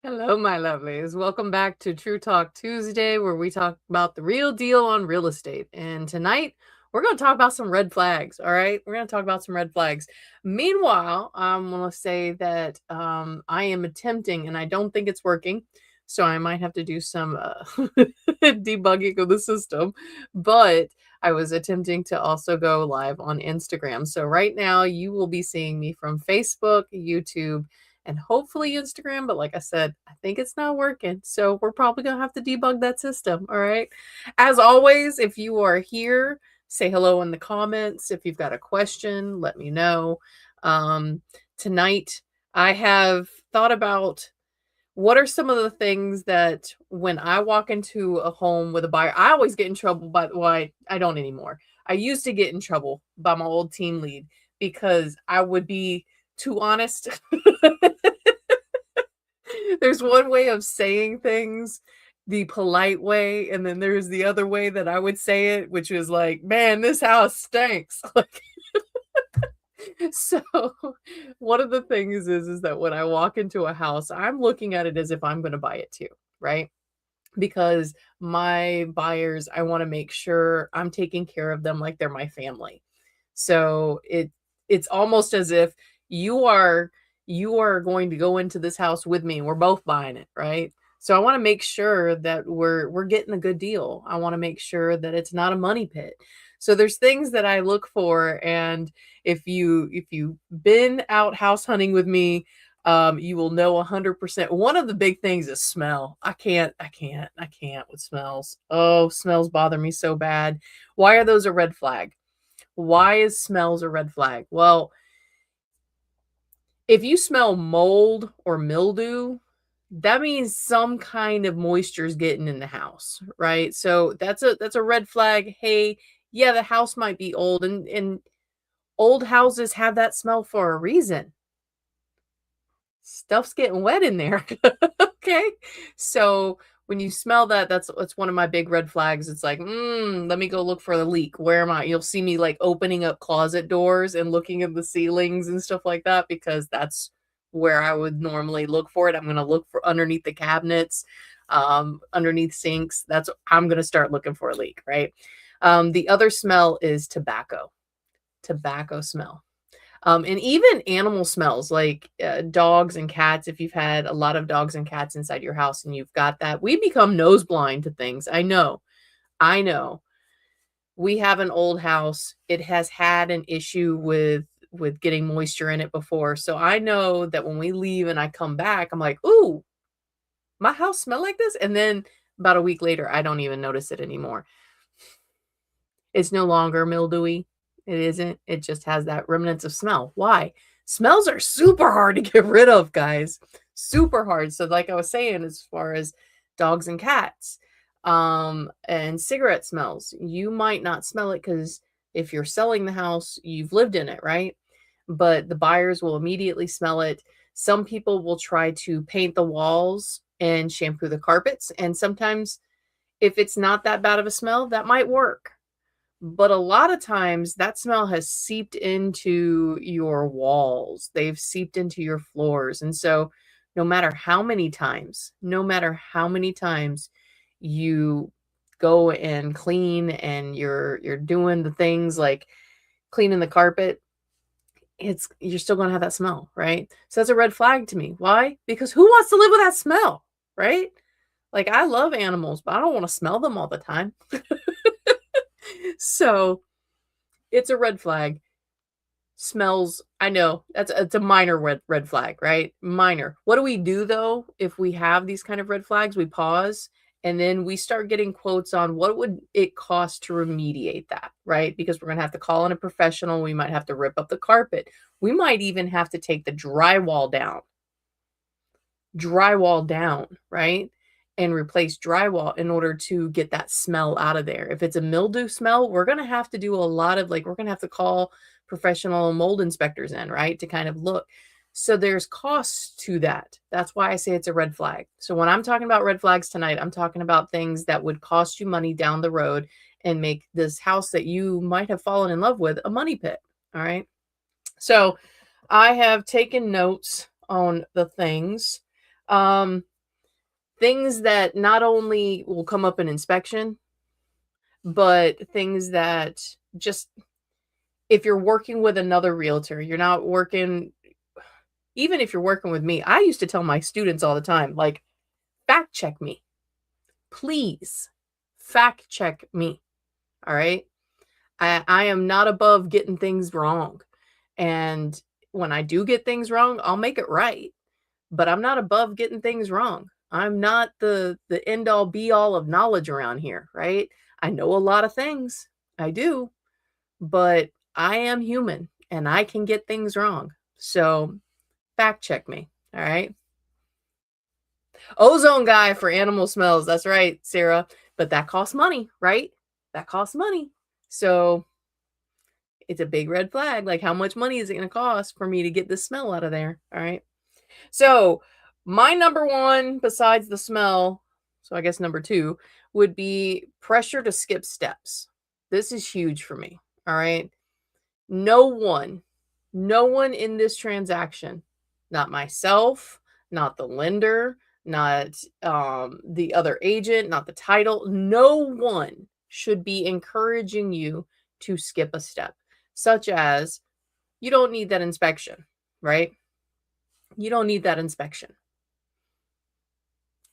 Hello, my lovelies. Welcome back to True Talk Tuesday, where we talk about the real deal on real estate. And tonight, we're going to talk about some red flags. All right, we're going to talk about some red flags. Meanwhile, I'm going to say that I am attempting, and I don't think it's working. So I might have to do some debugging of the system. But I was attempting to also go live on Instagram. So right now, you will be seeing me from Facebook, YouTube, and hopefully Instagram. But like I said, I think it's not working. So we're probably going to have to debug that system. All right. As always, if you are here, say hello in the comments. If you've got a question, let me know. Tonight, I have thought about what are some of the things that when I walk into a home with a buyer, I always get in trouble. By the way, I don't anymore. I used to get in trouble by my old team lead because I would be too honest. There's one way of saying things, the polite way, and then there's the other way that I would say it, which is like, "Man, this house stinks." Like, so one of the things is that when I walk into a house, I'm looking at it as if I'm gonna buy it too, right? Because my buyers, I wanna make sure I'm taking care of them like they're my family. So it's almost as if you are you are going to go into this house with me and we're both buying it, right? So I want to make sure that we're getting a good deal. I want to make sure that it's not a money pit. So there's things that I look for, and if you've been out house hunting with me, you will know 100%. One of the big things is smell. I can't with smells. Oh, smells bother me so bad. Why are those a red flag? Why is smells a red flag? Well, if you smell mold or mildew, that means some kind of moisture is getting in the house, right? So that's a red flag. Hey, yeah, the house might be old, and old houses have that smell for a reason. Stuff's getting wet in there. Okay. So when you smell that, that's one of my big red flags. It's like, let me go look for the leak. Where am I? You'll see me like opening up closet doors and looking at the ceilings and stuff like that because that's where I would normally look for it. I'm gonna look for underneath the cabinets, underneath sinks. That's I'm gonna start looking for a leak, right? The other smell is tobacco. Tobacco smell. And even animal smells like dogs and cats. If you've had a lot of dogs and cats inside your house and you've got that, we become nose blind to things. I know. We have an old house. It has had an issue with getting moisture in it before. So I know that when we leave and I come back, I'm like, "Ooh, my house smell like this?" And then about a week later, I don't even notice it anymore. It's no longer mildewy. It isn't. It just has that remnants of smell. Why? Smells are super hard to get rid of, guys. Super hard. So like I was saying, as far as dogs and cats, and cigarette smells, you might not smell it because if you're selling the house, you've lived in it, right? But the buyers will immediately smell it. Some people will try to paint the walls and shampoo the carpets. And sometimes if it's not that bad of a smell, that might work. But a lot of times that smell has seeped into your walls. They've seeped into your floors. And so no matter how many times you go and clean and you're doing the things like cleaning the carpet, you're still going to have that smell, right? So that's a red flag to me. Why? Because who wants to live with that smell, right? Like I love animals, but I don't want to smell them all the time. So it's a red flag. Smells, I know it's a minor red flag, right? Minor. What do we do though if we have these kind of red flags? We pause and then we start getting quotes on what would it cost to remediate that, right? Because we're going to have to call in a professional. We might have to rip up the carpet. We might even have to take the drywall down, right? And replace drywall in order to get that smell out of there. If it's a mildew smell, we're going to have to do a lot of like, we're going to have to call professional mold inspectors in, right? To kind of look. So there's costs to that. That's why I say it's a red flag. So when I'm talking about red flags tonight, I'm talking about things that would cost you money down the road and make this house that you might have fallen in love with a money pit. All right. So I have taken notes on the things. things that not only will come up in inspection, but things that just if you're working with another realtor, you're not working even if you're working with me, I used to tell my students all the time, like, fact check me. Please fact check me. All right. I am not above getting things wrong. And when I do get things wrong, I'll make it right. But I'm not above getting things wrong. I'm not the end all be all of knowledge around here, right? I know a lot of things. I do, but I am human and I can get things wrong. So fact check me. All right. Ozone guy for animal smells. That's right, Sarah. But that costs money, right? That costs money. So it's a big red flag. Like, how much money is it going to cost for me to get this smell out of there? All right. So, my number one, besides the smell, so I guess number two, would be pressure to skip steps. This is huge for me. All right. No one, no one in this transaction, not myself, not the lender, not the other agent, not the title, no one should be encouraging you to skip a step, such as you don't need that inspection, right? You don't need that inspection.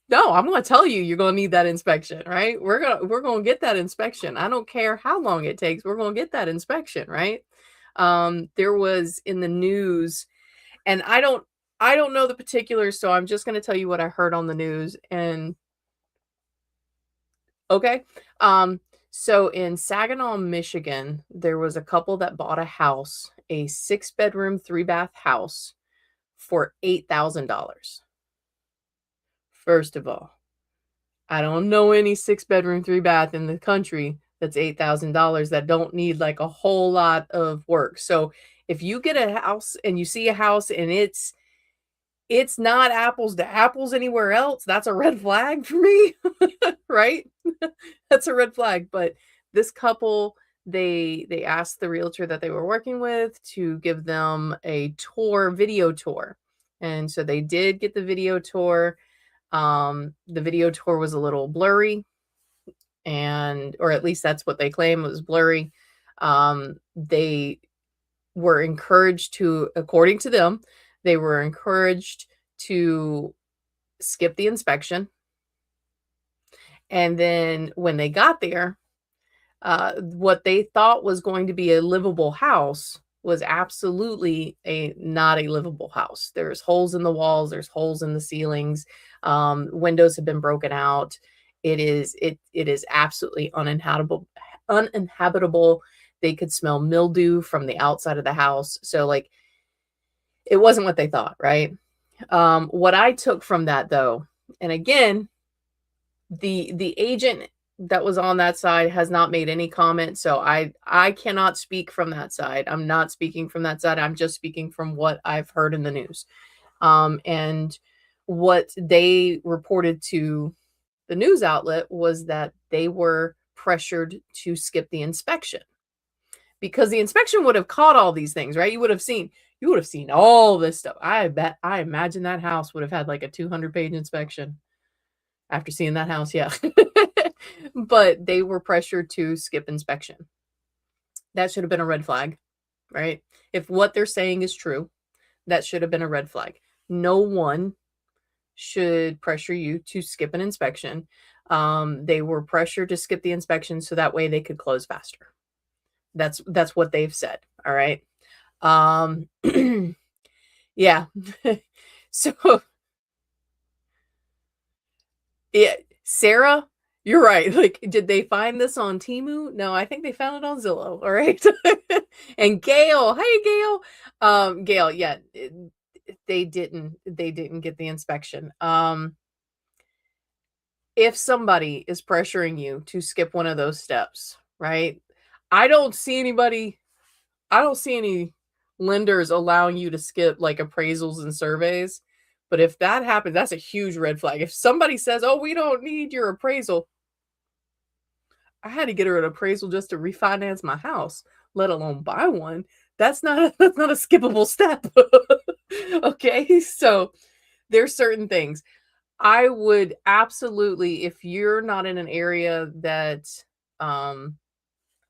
No, I'm going to tell you you're going to need that inspection, right? We're going to get that inspection. I don't care how long it takes. We're going to get that inspection, right? There was in the news, and I don't know the particulars, so I'm just going to tell you what I heard on the news. And okay. So in Saginaw, Michigan, there was a couple that bought a house, a 6-bedroom, 3-bath house for $8,000. First of all, I don't know any 6-bedroom, 3-bath in the country that's $8,000 that don't need like a whole lot of work. So if you get a house and you see a house and it's not apples to apples anywhere else, that's a red flag for me, right? That's a red flag. But this couple, they asked the realtor that they were working with to give them a tour, video tour. And so they did get the video tour. The video tour was a little blurry, and or at least that's what they claim, it was blurry. They were encouraged to, according to them, they were encouraged to skip the inspection. And then when they got there, what they thought was going to be a livable house was absolutely not a livable house. There's holes in the walls, there's holes in the ceilings, windows have been broken out. It is absolutely uninhabitable. They could smell mildew from the outside of the house. So like, it wasn't what they thought, right? What I took from that though, and again, the agent that was on that side has not made any comment, so I cannot speak from that side. I'm not speaking from that side. I'm just speaking from what I've heard in the news. And what they reported to the news outlet was that they were pressured to skip the inspection, because the inspection would have caught all these things, right? You would have seen all this stuff. I imagine that house would have had like a 200-page inspection after seeing that house. Yeah. But they were pressured to skip inspection. That should have been a red flag, right? If what they're saying is true, that should have been a red flag. No one should pressure you to skip an inspection. They were pressured to skip the inspection so that way they could close faster. That's what they've said. All right. Yeah. So yeah, Sarah, you're right. Like, did they find this on Temu? No, I think they found it on Zillow. All right. And Gail, hey Gail. Gail, yeah, they didn't get the inspection. If somebody is pressuring you to skip one of those steps, right? I don't see any lenders allowing you to skip like appraisals and surveys. But if that happens, that's a huge red flag. If somebody says, "Oh, we don't need your appraisal," I had to get her an appraisal just to refinance my house, let alone buy one. That's not a skippable step. Okay, so there's certain things. I would absolutely, if you're not in an area that, um,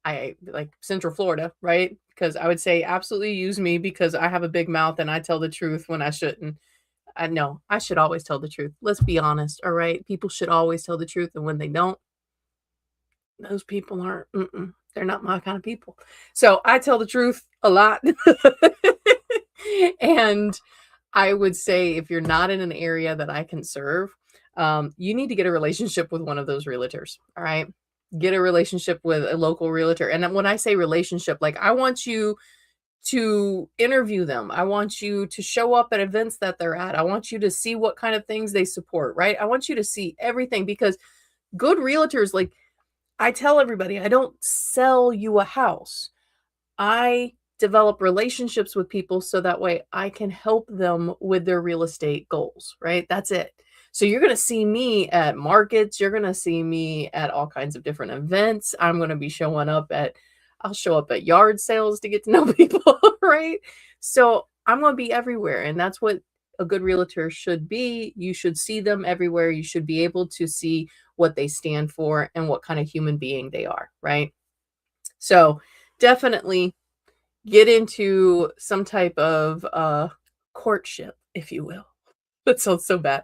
I like Central Florida, right? Because I would say absolutely use me because I have a big mouth and I tell the truth when I shouldn't. I know I should always tell the truth. Let's be honest, all right? People should always tell the truth, and when they don't, those people aren't, they're not my kind of people. So I tell the truth a lot. And I would say if you're not in an area that I can serve, you need to get a relationship with one of those realtors. All right. Get a relationship with a local realtor. And then when I say relationship, like I want you to interview them. I want you to show up at events that they're at. I want you to see what kind of things they support, right? I want you to see everything because good realtors, like I tell everybody, I don't sell you a house. I develop relationships with people so that way I can help them with their real estate goals, right? That's it. So you're going to see me at markets, you're going to see me at all kinds of different events. I'm going to be showing up at I'll show up at yard sales to get to know people, right? So I'm going to be everywhere and that's what a good realtor should be. You should see them everywhere. You should be able to see what they stand for and what kind of human being they are, right? So definitely get into some type of courtship, if you will. That sounds so bad.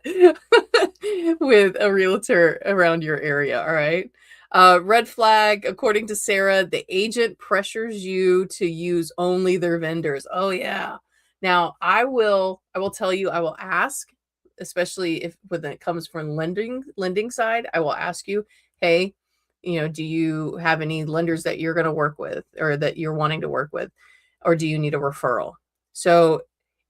With a realtor around your area, all right? Red flag, according to Sarah, the agent pressures you to use only their vendors. Oh yeah. Now, I will tell you, I will ask, especially if when it comes from lending side, I will ask you, "Hey, do you have any lenders that you're going to work with or that you're wanting to work with, or do you need a referral?" So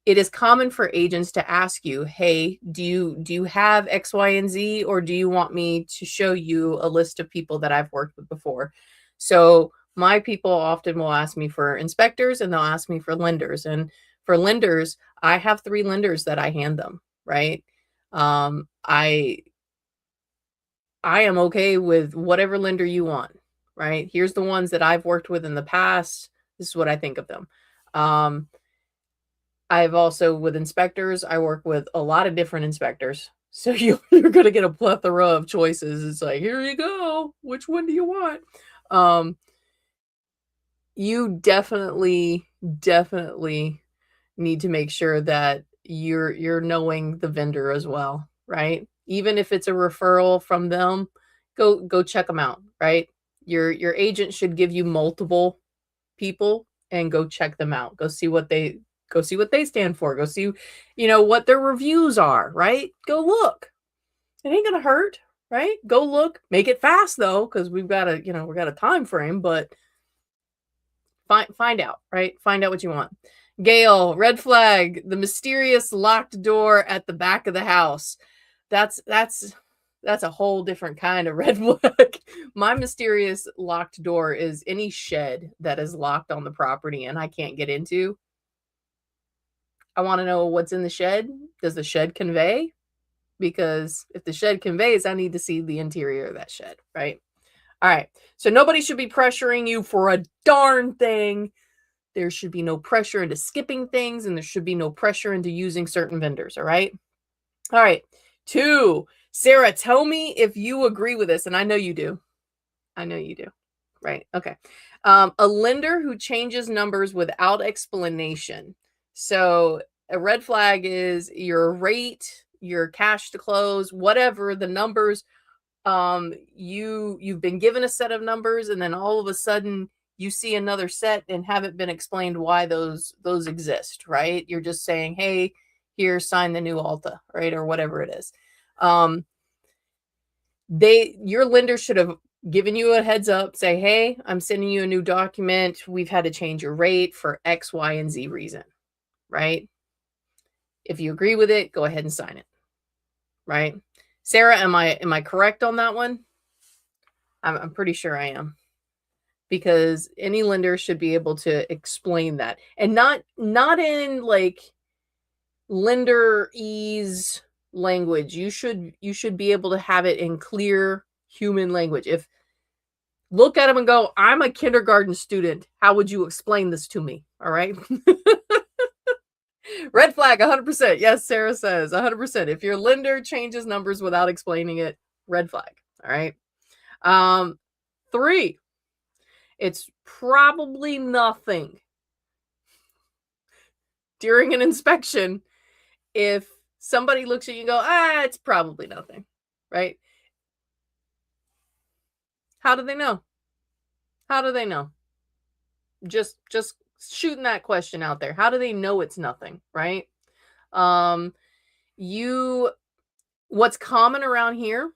it is common for agents to ask you, "Hey, do you have X, Y, and Z, or do you want me to show you a list of people that I've worked with before?" So my people often will ask me for inspectors and they'll ask me for lenders. And for lenders, I have 3 lenders that I hand them, right? Um, I I am okay with whatever lender you want, right? Here's the ones that I've worked with in the past. This is what I think of them. Um, I've also with inspectors, I work with a lot of different inspectors. So you're gonna get a plethora of choices. It's like, here you go. Which one do you want? Um, you definitely need to make sure that you're knowing the vendor as well, right? Even if it's a referral from them, go check them out, right? Your agent should give you multiple people and go check them out. Go see what they stand for. Go see, what their reviews are, right? Go look. It ain't gonna hurt, right? Go look. Make it fast though, because we got a time frame, but find out, right? Find out what you want. Gail, red flag, the mysterious locked door at the back of the house. That's a whole different kind of red flag. My mysterious locked door is any shed that is locked on the property and I can't get into. I want to know what's in the shed. Does the shed convey? Because if the shed conveys, I need to see the interior of that shed, right? All right. So nobody should be pressuring you for a darn thing. There should be no pressure into skipping things, and there should be no pressure into using certain vendors. All right. All right. 2, Sarah, tell me if you agree with this. And I know you do. I know you do. Right. Okay. A lender who changes numbers without explanation. So a red flag is your rate, your cash to close, whatever the numbers. You've been given a set of numbers, and then all of a sudden you see another set and haven't been explained why those exist, right? You're just saying, "Hey, here, sign the new Alta," right? Or whatever it is. Um, your lender should have given you a heads up, say, "Hey, I'm sending you a new document. We've had to change your rate for X, Y, and Z reason," right? If you agree with it, go ahead and sign it, right? Sarah, am I correct on that one? I'm pretty sure I am. Because any lender should be able to explain that, and not in like lender ease language. You should be able to have it in clear human language. If look at them and go, "I'm a kindergarten student. How would you explain this to me?" All right. Red flag 100%. Yes, Sarah says 100%. If your lender changes numbers without explaining it, red flag. All right. 3, it's probably nothing. During an inspection, if somebody looks at you and go, it's probably nothing, right? How do they know? How do they know? Just shooting that question out there. How do they know it's nothing, right? Um, you what's common around here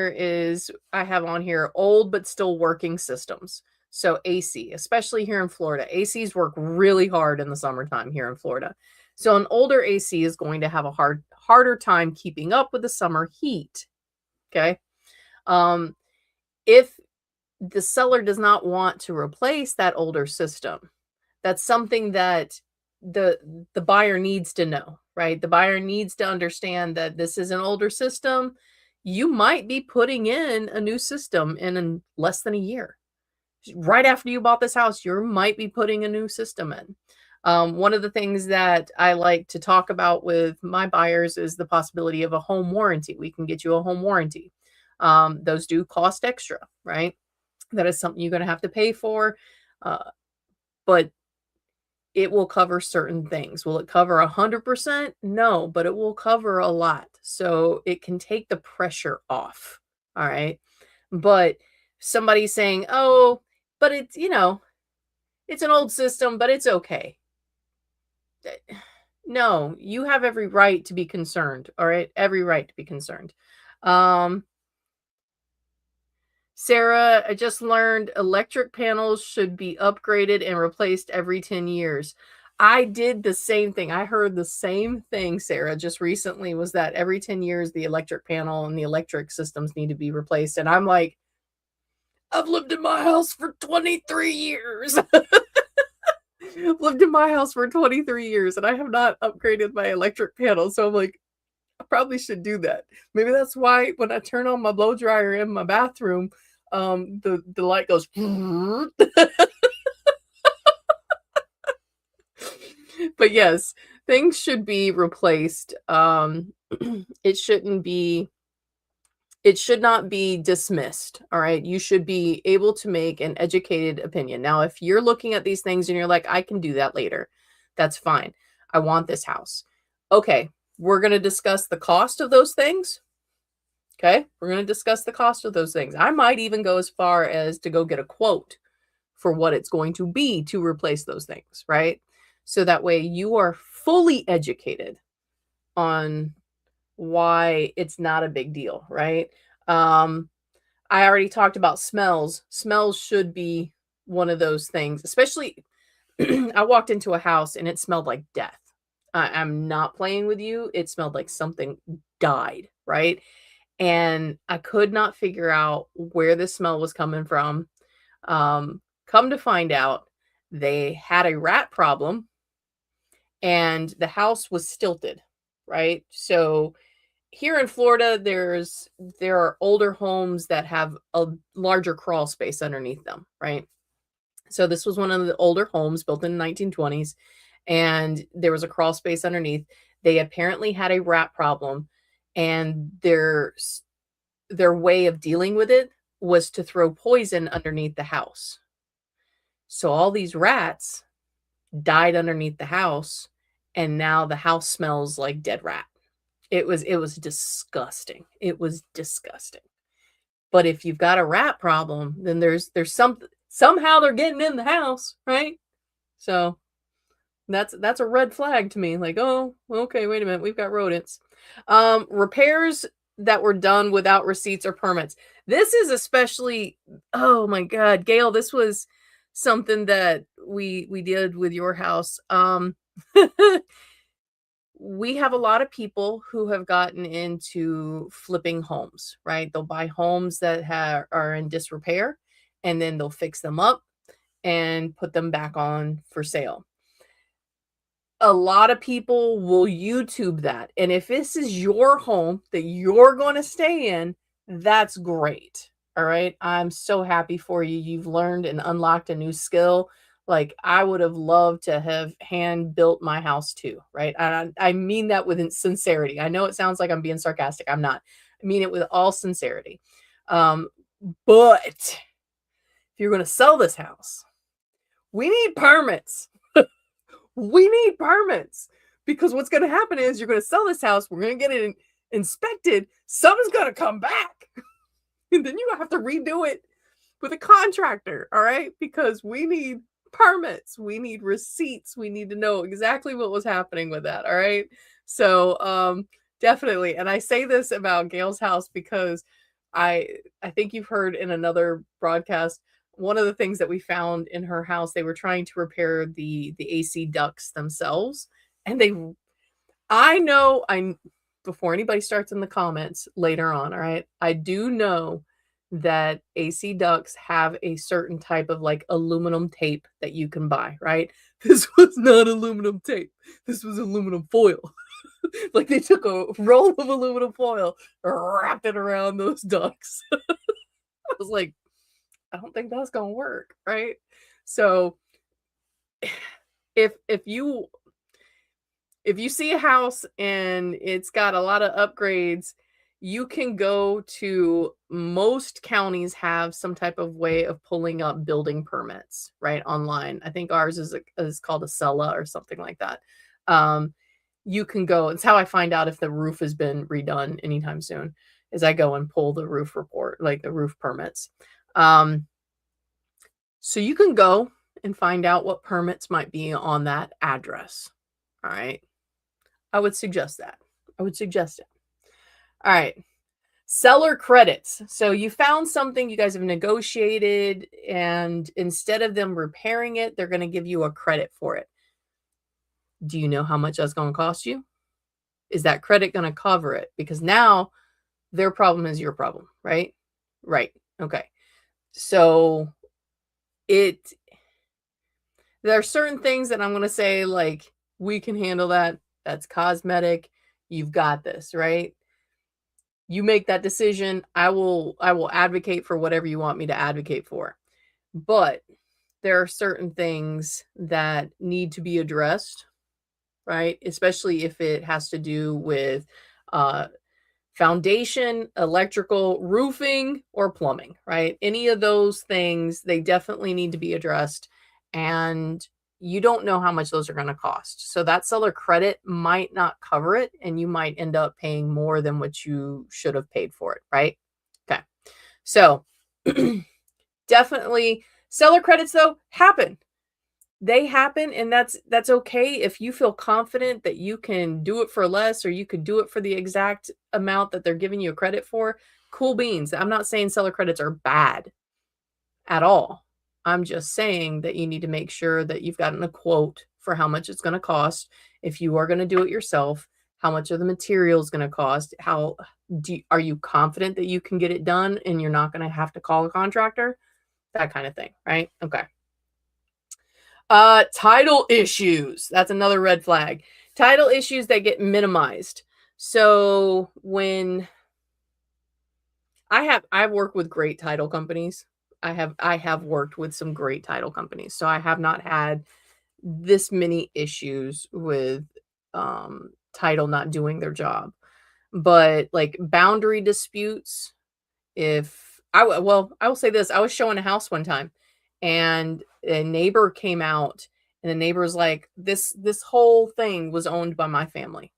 is I have on here old but still working systems. So AC, especially here in Florida. ACs work really hard in the summertime here in Florida. So an older AC is going to have a harder time keeping up with the summer heat. Okay. Um, if the seller does not want to replace that older system, that's something that the the buyer needs to know, right? The buyer needs to understand that this is an older system. You might be putting in a new system in less than a year. Right after you bought this house, you might be putting a new system in. One of the things that I like to talk about with my buyers is the possibility of a home warranty. We can get you a home warranty. Those do cost extra, right? That is something you're going to have to pay for. But it will cover certain things. Will it cover 100%? No, but it will cover a lot. So it can take the pressure off. All right. But somebody saying, oh, but it's, it's an old system, but it's okay. No, you have every right to be concerned. All right. Every right to be concerned. Sarah, I just learned electric panels should be upgraded and replaced every 10 years. I did the same thing. I heard the same thing, Sarah, just recently, was that every 10 years, the electric panel and the electric systems need to be replaced. And I'm like, I've lived in my house for 23 years. I've lived in my house for 23 years and I have not upgraded my electric panel. So I'm like, I probably should do that. Maybe that's why when I turn on my blow dryer in my bathroom, the light goes. But yes, things should be replaced. It shouldn't be. It should not be dismissed. All right, you should be able to make an educated opinion. Now, if you're looking at these things and you're like, I can do that later, that's fine. I want this house. Okay, we're going to discuss the cost of those things. Okay, we're going to discuss the cost of those things. I might even go as far as to go get a quote for what it's going to be to replace those things, right? So that way you are fully educated on why it's not a big deal, right? I already talked about smells. Smells should be one of those things, especially I walked into a house and it smelled like death. I'm not playing with you. It smelled like something died, right? And I could not figure out where the smell was coming from. Come to find out, they had a rat problem and the house was stilted, right? So here in Florida, there are older homes that have a larger crawl space underneath them, right? So this was one of the older homes built in the 1920s, and there was a crawl space underneath. They apparently had a rat problem, and their way of dealing with it was to throw poison underneath the house. So all these rats died underneath the house, and now the house smells like dead rat. It was disgusting. It was disgusting. But if you've got a rat problem, then there's somehow they're getting in the house, right? So that's a red flag to me. Like, oh, okay, wait a minute, we've got rodents. Repairs that were done without receipts or permits. This is especially, oh my God, Gail, this was something that we did with your house. We have a lot of people who have gotten into flipping homes, right? They'll buy homes that are in disrepair and then they'll fix them up and put them back on for sale. A lot of people will YouTube that. And if this is your home that you're going to stay in, that's great. All right. I'm so happy for you. You've learned and unlocked a new skill. Like, I would have loved to have hand built my house too, right? And I mean that with sincerity. I know it sounds like I'm being sarcastic. I'm not. I mean it with all sincerity. Um, but if you're going to sell this house, we need permits. We need permits because what's going to happen is you're going to sell this house. We're going to get it inspected. Something's going to come back. And then you have to redo it with a contractor. All right. Because we need permits. We need receipts. We need to know exactly what was happening with that. All right. So, definitely. And I say this about Gail's house because I think you've heard in another broadcast, one of the things that we found in her house, they were trying to repair the AC ducts themselves. And I know, before anybody starts in the comments later on, all right, I do know that AC ducts have a certain type of like aluminum tape that you can buy, right? This was not aluminum tape. This was aluminum foil. Like they took a roll of aluminum foil, wrapped it around those ducts. I was like, I don't think that's gonna work, right? So if you see a house and it's got a lot of upgrades, you can go to most counties have some type of way of pulling up building permits, right, online. I think ours is called a Sella or something like that. You can go. It's how I find out if the roof has been redone anytime soon. Is I go and pull the roof report, like the roof permits. So you can go and find out what permits might be on that address. All right. I would suggest that. I would suggest it. All right. Seller credits. So you found something you guys have negotiated, and instead of them repairing it, they're going to give you a credit for it. Do you know how much that's going to cost you? Is that credit going to cover it? Because now their problem is your problem, right? Right. Okay. So there are certain things that I'm going to say, like, we can handle that. That's cosmetic. You've got this, right? You make that decision. I will advocate for whatever you want me to advocate for. But there are certain things that need to be addressed, right? Especially if it has to do with foundation, electrical, roofing, or plumbing, right? Any of those things, they definitely need to be addressed. And you don't know how much those are going to cost. So that seller credit might not cover it, and you might end up paying more than what you should have paid for it, right? Okay. So definitely seller credits though happen. They happen, and that's okay if you feel confident that you can do it for less or you could do it for the exact amount that they're giving you a credit for. Cool beans. I'm not saying seller credits are bad at all. I'm just saying that you need to make sure that you've gotten a quote for how much it's going to cost. If you are going to do it yourself, how much are the materials going to cost? Are you confident that you can get it done and you're not going to have to call a contractor? That kind of thing, right? Okay. Title issues. That's another red flag. Title issues that get minimized. So when I've worked with great title companies. I have worked with some great title companies. So I have not had this many issues with title not doing their job. But like boundary disputes, I will say this, I was showing a house one time and a neighbor came out and the neighbor's like, this whole thing was owned by my family.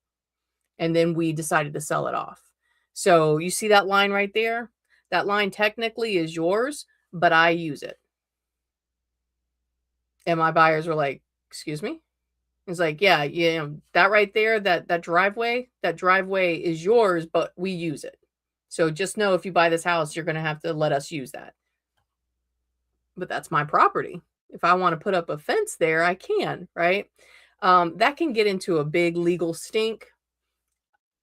And then we decided to sell it off. So you see that line right there? That line technically is yours, but I use it. And my buyers were like, excuse me? It's like, yeah, that right there, that driveway is yours, but we use it. So just know if you buy this house, you're going to have to let us use that. But that's my property. If I want to put up a fence there, I can, right? That can get into a big legal stink.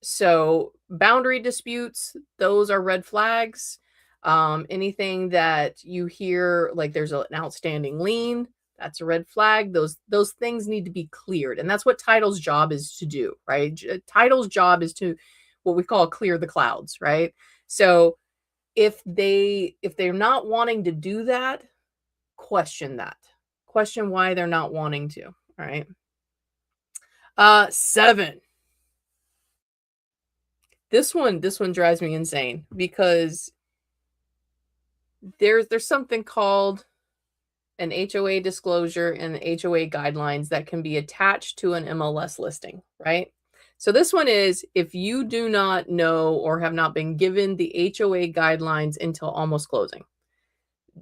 So boundary disputes, those are red flags. Anything that you hear, like there's an outstanding lien, that's a red flag. Those things need to be cleared. And that's what title's job is to do, right? Title's job is to what we call clear the clouds, right? So if they're not wanting to do that, question that. question why they're not wanting to. All right. 7. This one drives me insane because there's something called an HOA disclosure and HOA guidelines that can be attached to an MLS listing, right? So this one is if you do not know or have not been given the HOA guidelines until almost closing.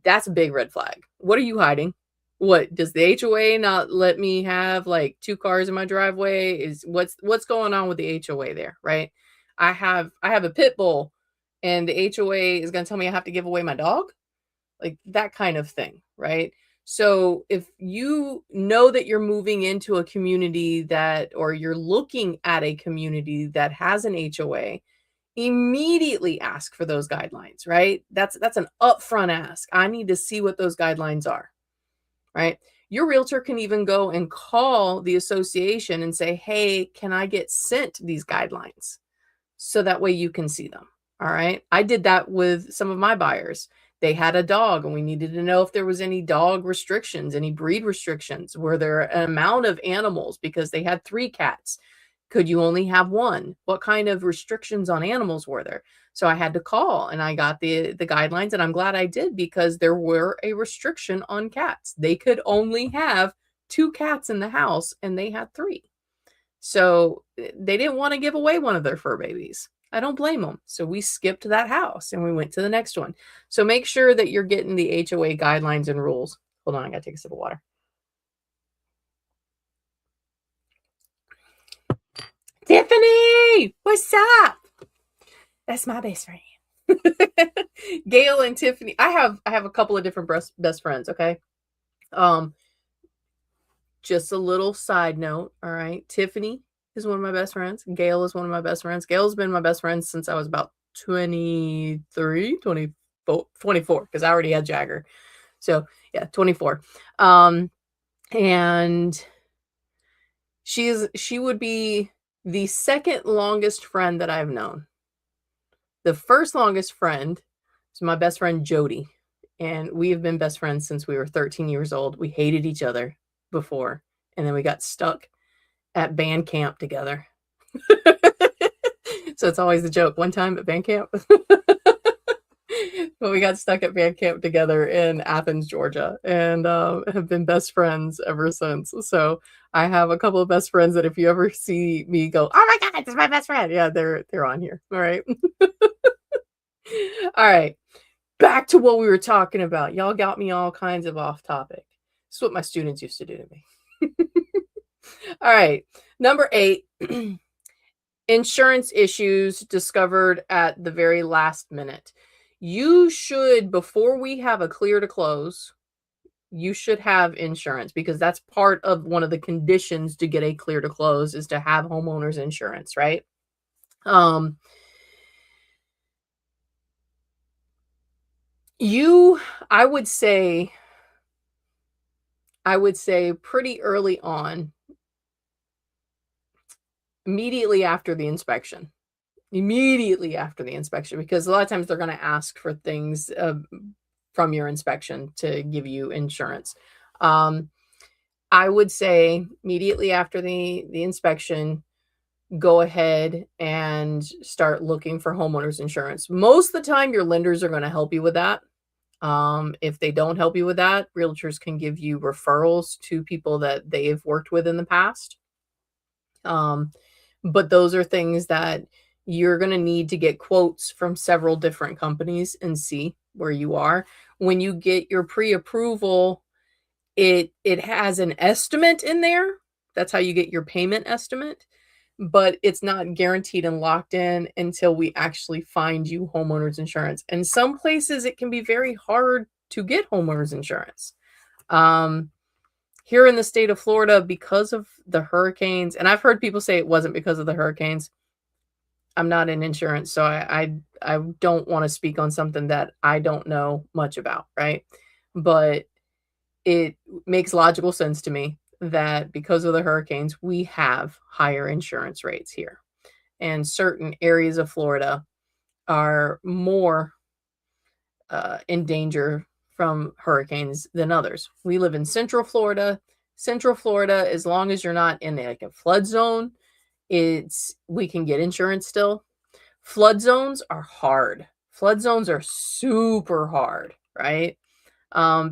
That's a big red flag. What are you hiding? What does the HOA not let me have like 2 cars in my driveway? Is what's going on with the HOA there, right? I have a pit bull and the HOA is going to tell me I have to give away my dog? Like that kind of thing, right? So if you know that you're moving into a community that or you're looking at a community that has an HOA, immediately ask for those guidelines, right? That's an upfront ask. I need to see what those guidelines are, right? Your realtor can even go and call the association and say, "Hey, can I get sent these guidelines?" So that way you can see them. All right. I did that with some of my buyers. They had a dog and we needed to know if there was any dog restrictions, any breed restrictions. Were there an amount of animals because they had 3 cats? Could you only have 1? What kind of restrictions on animals were there? So I had to call and I got the guidelines and I'm glad I did because there were a restriction on cats. They could only have 2 cats in the house and they had 3. So they didn't want to give away one of their fur babies. I don't blame them. So we skipped that house and we went to the next one. So make sure that you're getting the HOA guidelines and rules. Hold on, I got to take a sip of water. Tiffany, what's up? That's my best friend. Gail and Tiffany. I have a couple of different best friends, okay? Um just a little side note, all right? Tiffany is one of my best friends. Gail is one of my best friends. Gail's been my best friend since I was about 23, 24 because I already had Jagger. So, yeah, 24. And she would be the second longest friend that I've known. The first longest friend is my best friend Jody, and we have been best friends since we were 13 years old. We hated each other before, and then we got stuck at band camp together. So it's always a joke. One time at band camp, but we got stuck at band camp together in Athens, Georgia, and have been best friends ever since. So I have a couple of best friends that if you ever see me go, "Oh my God, this is my best friend," yeah, they're on here. All right. All right. Back to what we were talking about. Y'all got me all kinds of off topic. This is what my students used to do to me. All right. Number 8, insurance issues discovered at the very last minute. You should, before we have a clear to close, you should have insurance because that's part of one of the conditions to get a clear to close is to have homeowners insurance, right? I would say pretty early on, immediately after the inspection, because a lot of times they're going to ask for things from your inspection to give you insurance. I would say immediately after the inspection, go ahead and start looking for homeowners insurance. Most of the time, your lenders are going to help you with that. If they don't help you with that, realtors can give you referrals to people that they've worked with in the past. But those are things that you're going to need to get quotes from several different companies and see where you are. When you get your pre-approval, it has an estimate in there. That's how you get your payment estimate, but it's not guaranteed and locked in until we actually find you homeowners insurance. And some places it can be very hard to get homeowners insurance. Here in the state of Florida, because of the hurricanes, and I've heard people say it wasn't because of the hurricanes. I'm not in insurance, so I don't want to speak on something that I don't know much about, right? But it makes logical sense to me that because of the hurricanes, we have higher insurance rates here. And certain areas of Florida are more in danger from hurricanes than others. We live in Central Florida. Central Florida, as long as you're not in like a flood zone, we can get insurance still. Flood zones are hard. Flood zones are super hard, right?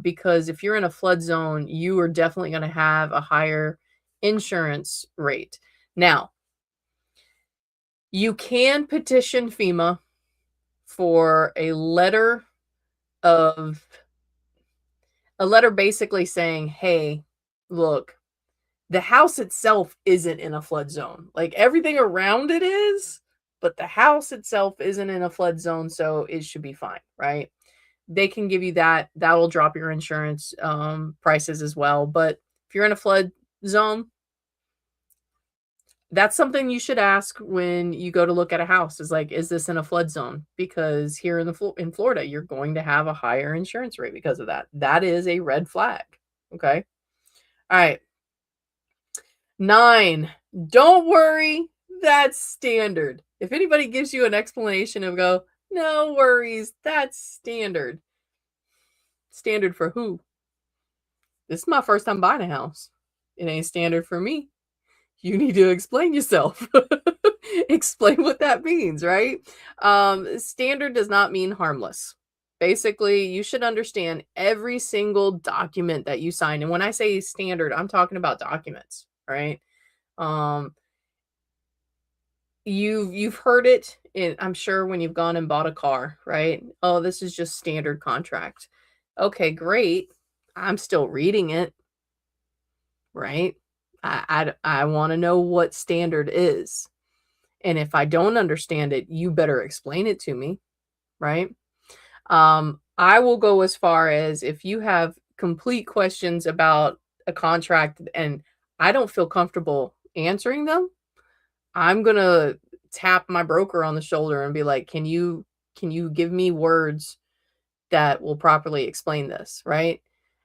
Because if you're in a flood zone, you are definitely going to have a higher insurance rate. Now, you can petition FEMA for of a letter basically saying, "Hey, look, the house itself isn't in a flood zone. Like everything around it is, but the house itself isn't in a flood zone, so it should be fine," right? They can give you that. That'll drop your insurance prices as well. But if you're in a flood zone, that's something you should ask when you go to look at a house. Is like, is this in a flood zone? Because here in Florida, you're going to have a higher insurance rate because of that. That is a red flag. Okay. All right. 9. Don't worry. That's standard. If anybody gives you an explanation of go, no worries, that's standard. Standard for who? This is my first time buying a house. It ain't standard for me. You need to explain yourself. Explain what that means, right? Standard does not mean harmless. Basically, you should understand every single document that you sign. And when I say standard, I'm talking about documents, right? You've heard it I'm sure when you've gone and bought a car, right? Oh, this is just standard contract. Okay, great. I'm still reading it, right? I want to know what standard is. And if I don't understand it, you better explain it to me, right? I will go as far as if you have complete questions about a contract and I don't feel comfortable answering them, I'm going to tap my broker on the shoulder and be like, can you give me words that will properly explain this, right?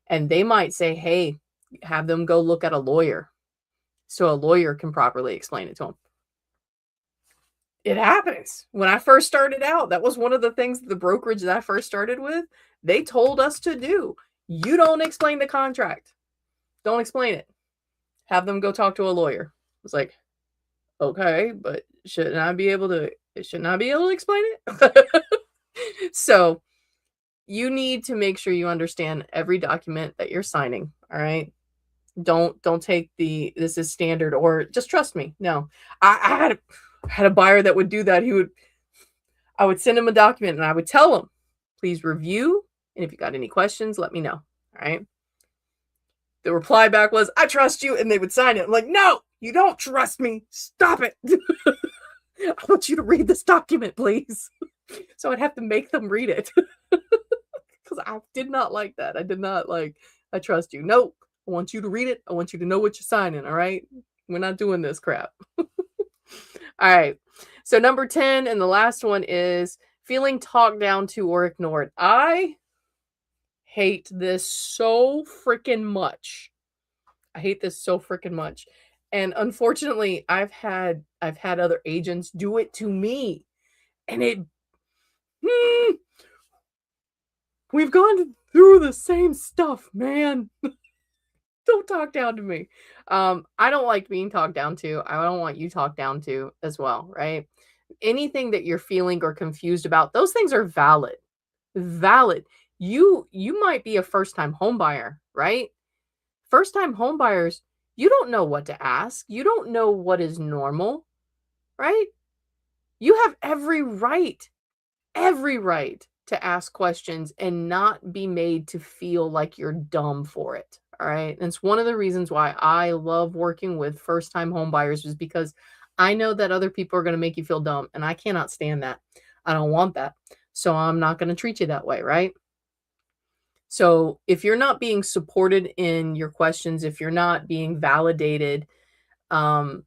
And they might say, "Hey, have them go look at a lawyer." So a lawyer can properly explain it to them. It happens. When I first started out, that was one of the things the brokerage that I first started with, they told us to do. You don't explain the contract. Don't explain it. Have them go talk to a lawyer. I was like, okay, but shouldn't I be able to explain it? So you need to make sure you understand every document that you're signing. All right. Don't take this is standard or just trust me. No. I had a buyer that would do that. I would send him a document and I would tell him, please review. And if you got any questions, let me know. All right. The reply back was, I trust you. And they would sign it. I'm like, no, you don't trust me. Stop it. I want you to read this document, please. So I'd have to make them read it. Because I did not like that. I did not like, I trust you. No, I want you to read it. I want you to know what you're signing. All right. We're not doing this crap. All right. So number 10 and the last one is feeling talked down to or ignored. I hate this so freaking much. I hate this so freaking much. And unfortunately, I've had other agents do it to me. And we've gone through the same stuff, man. Don't talk down to me. I don't like being talked down to. I don't want you talked down to as well, right? Anything that you're feeling or confused about, those things are valid. Valid. You might be a first-time home buyer, right? First-time home buyers, you don't know what to ask. You don't know what is normal, right? You have every right to ask questions and not be made to feel like you're dumb for it. All right. And it's one of the reasons why I love working with first time home buyers is because I know that other people are going to make you feel dumb and I cannot stand that. I don't want that. So I'm not going to treat you that way. Right. So if you're not being supported in your questions, if you're not being validated, um,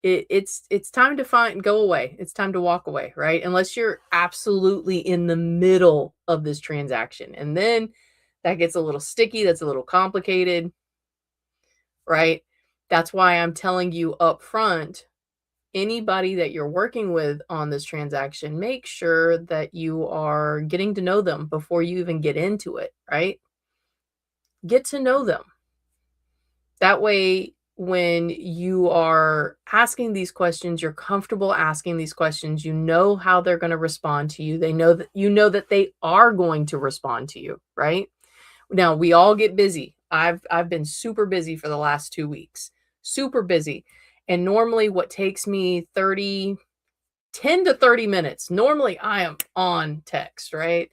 it's time to go away. It's time to walk away, right? Unless you're absolutely in the middle of this transaction. And then that gets a little sticky, that's a little complicated, right? That's why I'm telling you up front anybody that you're working with on this transaction, make sure that you are getting to know them before you even get into it, right? Get to know them. That way, when you are asking these questions, you're comfortable asking these questions. You know how they're going to respond to you. They know that you know that they are going to respond to you, right? Now, we all get busy. I've been super busy for the last 2 weeks. Super busy. And normally what takes me 10 to 30 minutes. Normally I am on text, right?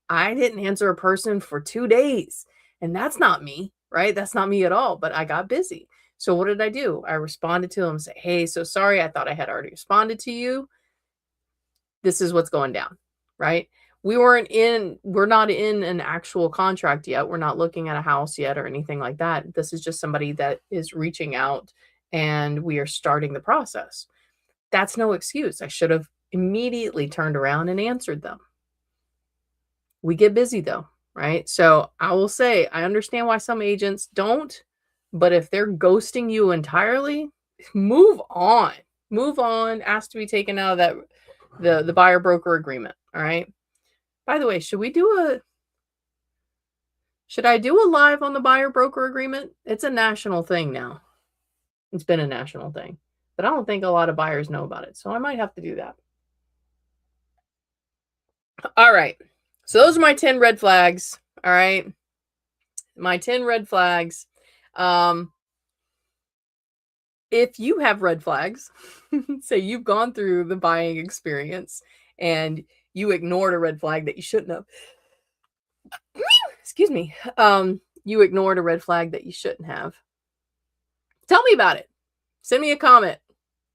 I didn't answer a person for 2 days, and that's not me, right? That's not me at all, but I got busy. So what did I do? I responded to them, say, "Hey, so sorry. I thought I had already responded to you. This is what's going down." Right? We're not in an actual contract yet. We're not looking at a house yet or anything like that. This is just somebody that is reaching out and we are starting the process. That's no excuse. I should have immediately turned around and answered them. We get busy though, right? So I will say, I understand why some agents don't, but if they're ghosting you entirely, move on. Move on. Ask to be taken out of the buyer broker agreement. All right. By the way, should I do a live on the buyer broker agreement? It's a national thing now. It's been a national thing, but I don't think a lot of buyers know about it. So I might have to do that. All right. So those are my 10 red flags. All right. My 10 red flags. If you have red flags, say you've gone through the buying experience and you ignored a red flag that you shouldn't have. Excuse me. You ignored a red flag that you shouldn't have. Tell me about it. Send me a comment,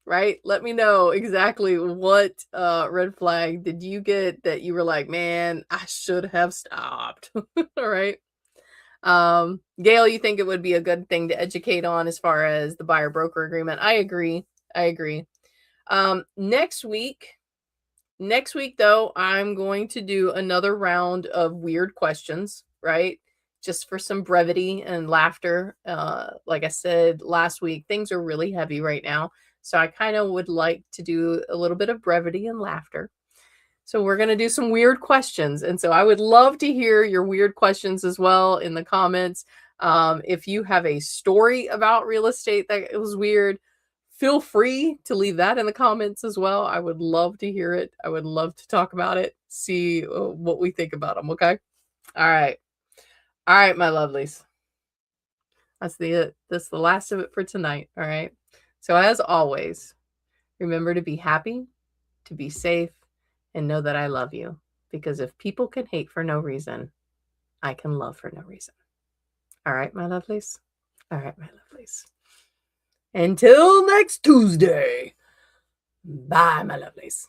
right? Let me know exactly what red flag did you get that you were like, man, I should have stopped. All right. Gail, you think it would be a good thing to educate on as far as the buyer broker agreement? I agree. I agree. Next week though, I'm going to do another round of weird questions, right? Just for some brevity and laughter. Like I said last week, things are really heavy right now. So I kind of would like to do a little bit of brevity and laughter. So we're going to do some weird questions. And so I would love to hear your weird questions as well in the comments. If you have a story about real estate that was weird, feel free to leave that in the comments as well. I would love to hear it. I would love to talk about it, see what we think about them. Okay. All right. All right, my lovelies. That's the last of it for tonight. All right. So as always, remember to be happy, to be safe, and know that I love you. Because if people can hate for no reason, I can love for no reason. All right, my lovelies. All right, my lovelies. Until next Tuesday. Bye, my lovelies.